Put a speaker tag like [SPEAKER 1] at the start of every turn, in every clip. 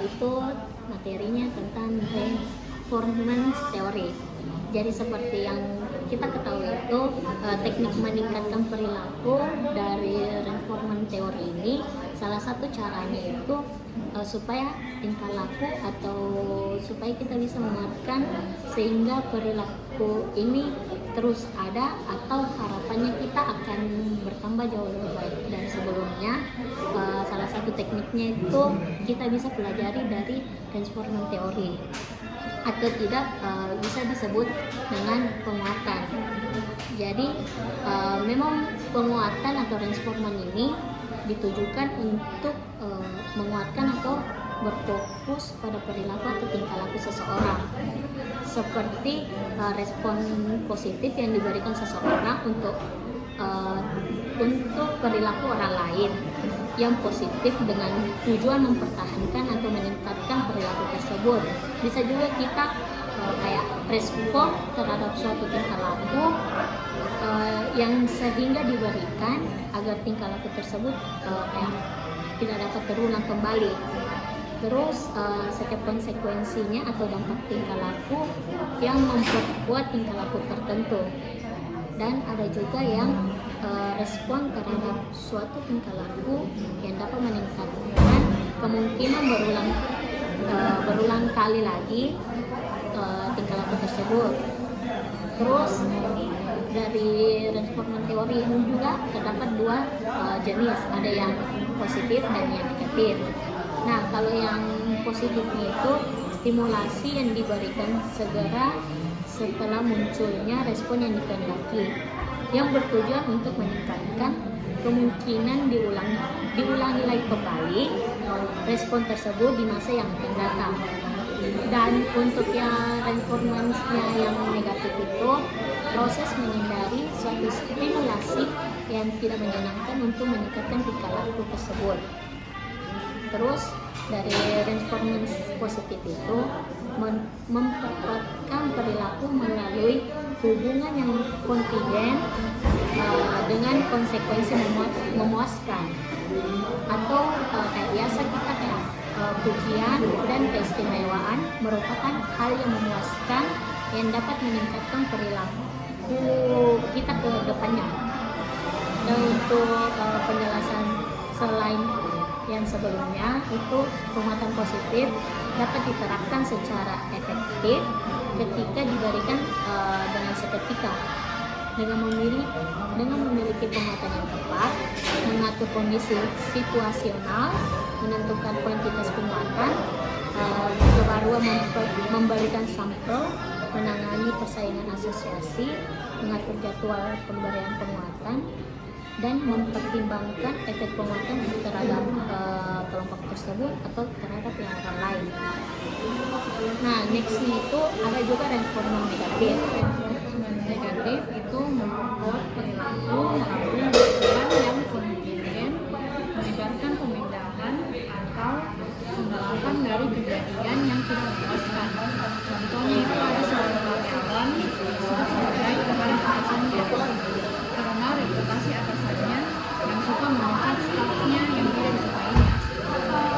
[SPEAKER 1] itu materinya tentang reinforcement theory. Jadi seperti yang kita ketahui itu teknik meningkatkan perilaku dari reinforcement theory ini, salah satu caranya itu supaya tingkah laku atau supaya kita bisa menguatkan sehingga perilaku ini terus ada, atau harapannya kita akan bertambah jauh lebih baik dari sebelumnya. Salah satu tekniknya itu kita bisa pelajari dari reinforcement theory, atau tidak bisa disebut dengan penguatan. Jadi memang penguatan atau reinforcement ini ditujukan untuk menguatkan atau berfokus pada perilaku atau tingkah laku seseorang, seperti respon positif yang diberikan seseorang untuk perilaku orang lain yang positif dengan tujuan mempertahankan atau meningkatkan perilaku tersebut. Bisa juga kita kayak respon terhadap suatu tingkah laku yang sehingga diberikan agar tingkah laku tersebut kayak tidak dapat terulang kembali. Terus setiap konsekuensinya atau dampak tingkah laku yang memperkuat tingkah laku tertentu. Dan ada juga yang respon terhadap suatu tingkah laku yang dapat meningkatkan kemungkinan berulang kali lagi tingkah laku tersebut. Terus dari reinforcement theory ini juga terdapat dua jenis, ada yang positif dan yang negatif. Nah, kalau yang positifnya itu stimulasi yang diberikan segera setelah munculnya respon yang dikehendaki, yang bertujuan untuk meningkatkan kemungkinan diulangi lagi kembali respon tersebut di masa yang akan datang. Dan untuk yang reinforcement-nya yang negatif itu proses menghindari suatu stimulasi yang tidak menyenangkan untuk meningkatkan tingkah laku tersebut. Terus dari reinforcement positif itu memperkuatkan perilaku melalui hubungan yang kontingen dengan konsekuensi memuaskan, atau kayak biasa kita kayak pujian dan keistimewaan merupakan hal yang memuaskan yang dapat meningkatkan perilaku kita ke depannya. Dan untuk penjelasan selain yang sebelumnya itu, penguatan positif dapat diterapkan secara efektif ketika diberikan dengan seketika, dengan memiliki penguatan yang tepat, mengatur kondisi situasional, menentukan kuantitas penguatan, kebaruan memberikan sampel, menangani persaingan asosiasi, mengatur jadwal pemberian penguatan, dan mempertimbangkan efek penguatan terhadap kelompok tersebut atau terhadap yang orang lain. Nah, nextnya itu ada juga reinforcement negatif.
[SPEAKER 2] Reinforcement negatif itu memperkuat perilaku melalui lingkungan yang kontingen, melibatkan pemindahan atau penolakan dari kejadian yang tidak memuaskan. Contohnya itu ada seorang karyawan disebut sebagai kemarin atasannya karena reputasi atasannya yang suka memecat stafnya yang tidak disukainya.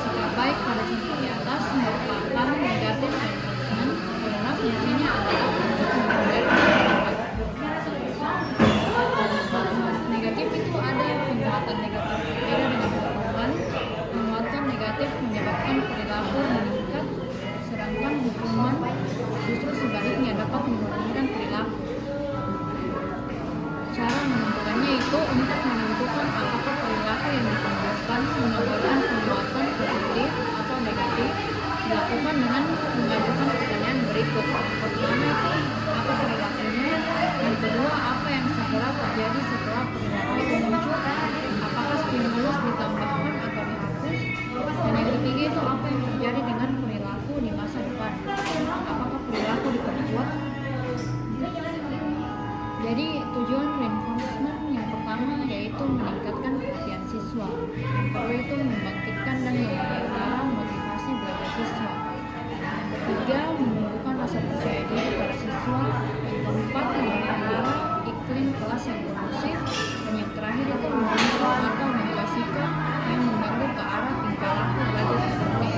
[SPEAKER 2] Sikap baik pada contoh di atas merupakan negatif reinforcement karena fungsinya adalah untuk menghindari negatif itu ada penguatan negatif berbeda dengan hukuman. Penguatan negatif menyebabkan perilaku meningkat, sedangkan hukuman justru sebaliknya dapat menurunkan perilaku. Cara menentukannya itu untuk menentukan apakah perilaku yang ditunjukkan menyebabkan penguatan positif atau negatif dilakukan dengan mengajukan pertanyaan berikut. Pertama itu apa perilakunya, yang kedua apa yang segera terjadi setelah perilaku itu muncul, apakah stimulus ditambahkan atau dihapus, dan yang ketiga itu apa yang terjadi dengan perilaku di masa depan, apakah perilaku diperkuat. Jadi tujuan reinforcement yang pertama yaitu meningkatkan perhatian siswa, yang kedua itu membangkitkan dan memelihara motivasi belajar siswa, yang ketiga menumbuhkan rasa percaya diri pada siswa, yang keempat memelihara iklim kelas yang kondusif, dan yang terakhir itu membantu atau memmotivasikan yang mengganggu ke arah tingkah laku belajar seperti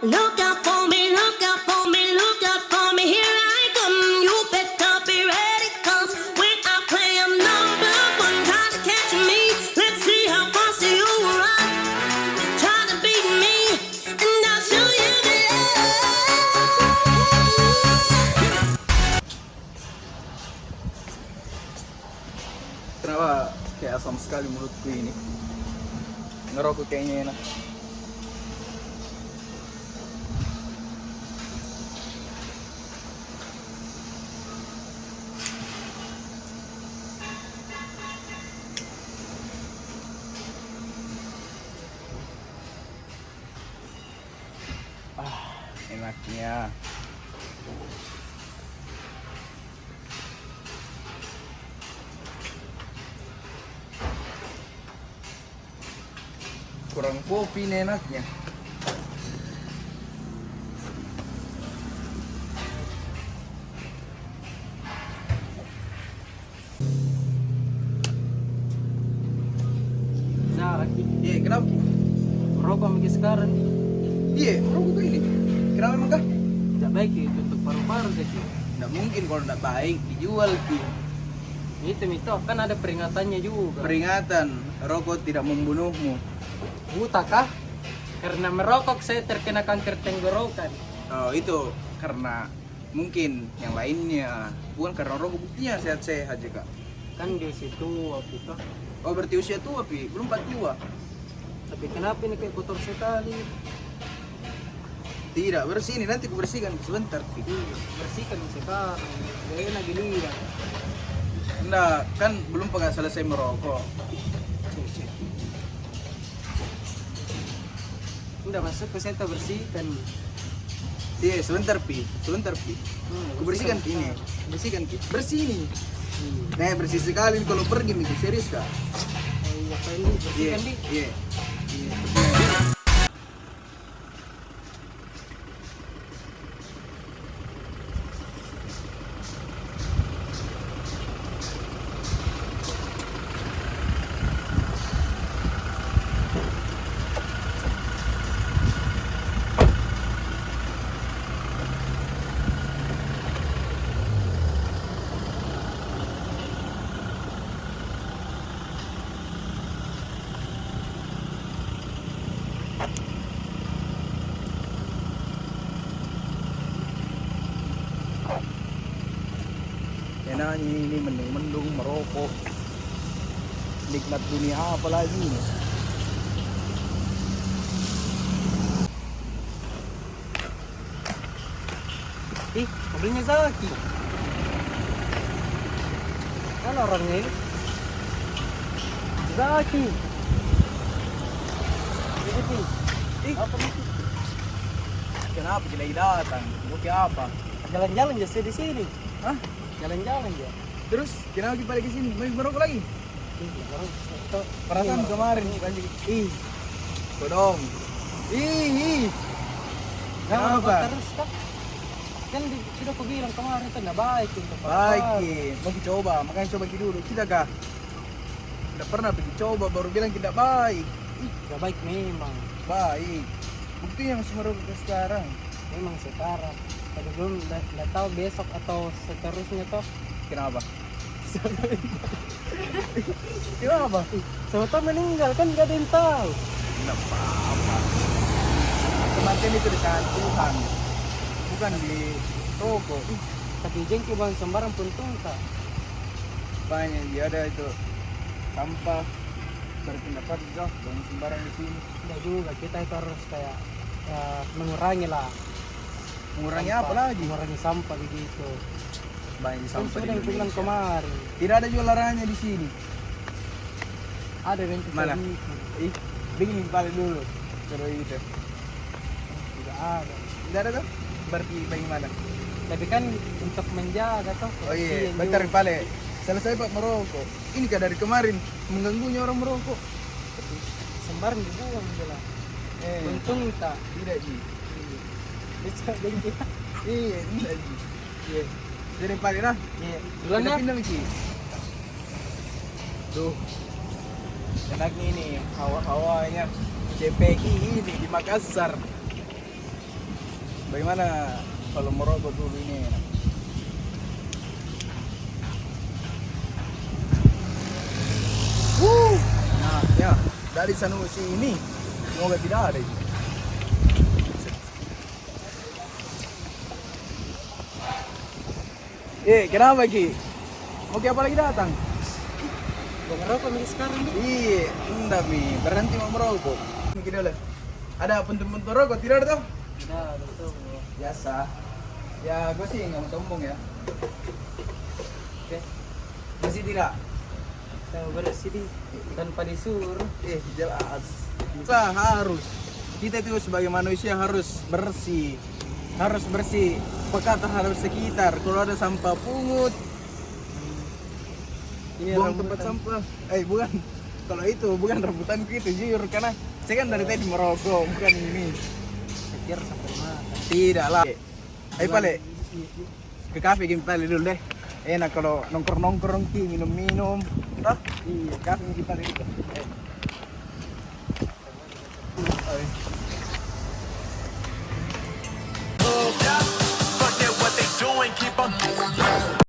[SPEAKER 3] Look out for me, look out for me, look out for me. Here I come. You better be ready, 'cause when I play, I'm number one. Try to catch me. Let's see how fast you run. Try to beat me, and I'll show you the
[SPEAKER 4] Kenapa kayak asam sekali mulutku ini? Ngerokok kayaknya enak. Enaknya. Kurang kopi nih enaknya.
[SPEAKER 5] Zara, Ki.
[SPEAKER 4] Iya, kenapa Ki?
[SPEAKER 5] Rokok mungkin sekarang
[SPEAKER 4] Iya, merokok tuh ini. Kenapa emang kah?
[SPEAKER 5] tidak baik ya untuk paru-paru Ki.
[SPEAKER 4] Nggak mungkin kalau nggak baik dijual Ki.
[SPEAKER 5] Itu kan ada peringatannya juga.
[SPEAKER 4] Peringatan, rokok tidak membunuhmu.
[SPEAKER 5] Buta kah? Karena merokok saya terkena kanker tenggorokan.
[SPEAKER 4] Oh, itu karena mungkin yang lainnya. Bukan karena rokok, buktinya sehat-sehat aja Kak.
[SPEAKER 5] Kan di situ waktu itu.
[SPEAKER 4] Oh, berarti usia tua Pi, belum 42.
[SPEAKER 5] Tapi kenapa ini kayak kotor sekali?
[SPEAKER 4] Tidak, bersih ini nanti aku bersihkan sebentar Pi.
[SPEAKER 5] Bersihkan sekarang. Gak enak dilihat.
[SPEAKER 4] Enggak, kan belum pernah selesai merokok.
[SPEAKER 5] Udah masuk ke saya bersihkan.
[SPEAKER 4] Iya, sebentar Pi, sebentar Pi. Aku bersihkan Ki ini. Bersihkan Ki. Bersih ini. Nah, bersih sekali kalau pergi nih, serius Kak.
[SPEAKER 5] Iya, apa ini?
[SPEAKER 4] Iya,
[SPEAKER 5] Bersihkan di.
[SPEAKER 4] iya. Enaknya ini mendung-mendung merokok. Nikmat dunia apa lagi nih?
[SPEAKER 5] Mobilnya Zaki. Kan orangnya ini. Zaki. Apa nih?
[SPEAKER 4] Kenapa kita lagi datang? Mau ke apa?
[SPEAKER 5] Jalan-jalan aja di sini.
[SPEAKER 4] Hah?
[SPEAKER 5] Jalan-jalan ya.
[SPEAKER 4] Terus kenapa kita balik ke sini? Mau merokok lagi? Perasaan kemarin lanjut. Kodong. Ih. Kenapa?
[SPEAKER 5] Terus kan sudah aku bilang kemarin itu nggak baik untuk
[SPEAKER 4] Baik,
[SPEAKER 5] paru-paru.
[SPEAKER 4] Ki. Mau coba, makanya coba Ki dulu. Kita kah? Tidak pernah pergi coba, baru bilang tidak baik.
[SPEAKER 5] Nggak baik memang.
[SPEAKER 4] Baik. Buktinya masih merokok ke sekarang.
[SPEAKER 5] Memang sekarang. Tapi belum nggak tahu besok atau seterusnya toh.
[SPEAKER 4] Kenapa? Kenapa?
[SPEAKER 5] Sebetulnya meninggal kan nggak ada yang tahu.
[SPEAKER 4] Tidak apa-apa. Kematian itu di tangan Tuhan, bukan di rokok.
[SPEAKER 5] Tapi jengki bang sembarang pun tungka.
[SPEAKER 4] Banyak dia ada itu sampah berpendapat jauh dan sembarang di sini.
[SPEAKER 5] Nggak juga, kita itu harus kayak mengurangi lah.
[SPEAKER 4] Mengurangi apa lagi?
[SPEAKER 5] Mengurangi sampah begitu.
[SPEAKER 4] Banyak
[SPEAKER 5] Kan
[SPEAKER 4] sampah
[SPEAKER 5] sudah
[SPEAKER 4] di
[SPEAKER 5] yang bilang
[SPEAKER 4] Indonesia.
[SPEAKER 5] kemarin.
[SPEAKER 4] Tidak ada jual larangannya di sini.
[SPEAKER 5] Ada yang
[SPEAKER 4] Mana?
[SPEAKER 5] gitu.
[SPEAKER 4] Ih, bikin balik dulu. Terus itu.
[SPEAKER 5] Tidak ada.
[SPEAKER 4] Tidak ada tuh? Berarti bagaimana?
[SPEAKER 5] Tapi kan untuk menjaga toh.
[SPEAKER 4] Oh iya,
[SPEAKER 5] kebersihan
[SPEAKER 4] bentar
[SPEAKER 5] juga.
[SPEAKER 4] balik. Selesai Pak merokok. Ini kan dari kemarin mengganggunya orang merokok.
[SPEAKER 5] Sembarang dibuang jelas. Untung tak.
[SPEAKER 4] Tidak Ji.
[SPEAKER 5] Bisa jengki.
[SPEAKER 4] Iya, tidak Ji. Iya. Jadi balik lah.
[SPEAKER 5] Iya. Duluan
[SPEAKER 4] Kita
[SPEAKER 5] ya.
[SPEAKER 4] pindah Ki. Tuh. Enaknya ini hawa-hawanya CPI ini di Makassar. bagaimana kalau merokok dulu ini enak? Nah, ya dari Sanusi ini semoga tidak ada ini. Kenapa Ki? Mau ke apa lagi datang?
[SPEAKER 5] Gua ngerokok nih sekarang.
[SPEAKER 4] Iya, enggak Mi, berhenti mau merokok. Mungkin dulu. Ada pentung-pentung rokok tidak ada toh?
[SPEAKER 5] Tidak, betul.
[SPEAKER 4] Biasa. Ya, gue sih nggak mau sombong ya. Oke. Masih tidak?
[SPEAKER 5] Tahu bersih di tanpa disuruh.
[SPEAKER 4] Jelas. Kita harus. Kita itu sebagai manusia harus bersih. Harus bersih. Peka terhadap sekitar. Kalau ada sampah pungut,
[SPEAKER 5] Ini
[SPEAKER 4] buang
[SPEAKER 5] rambutan.
[SPEAKER 4] tempat sampah. Bukan. Kalau itu bukan rebutanku itu jujur karena saya kan dari tadi merokok, bukan ini.
[SPEAKER 5] Pikir sampai makan.
[SPEAKER 4] Tidak lah. Ayo Pale, ke kafe kita dulu deh. Enak kalau nongkrong-nongkrong ki, minum-minum. Toh? Iya, kafe kita dulu.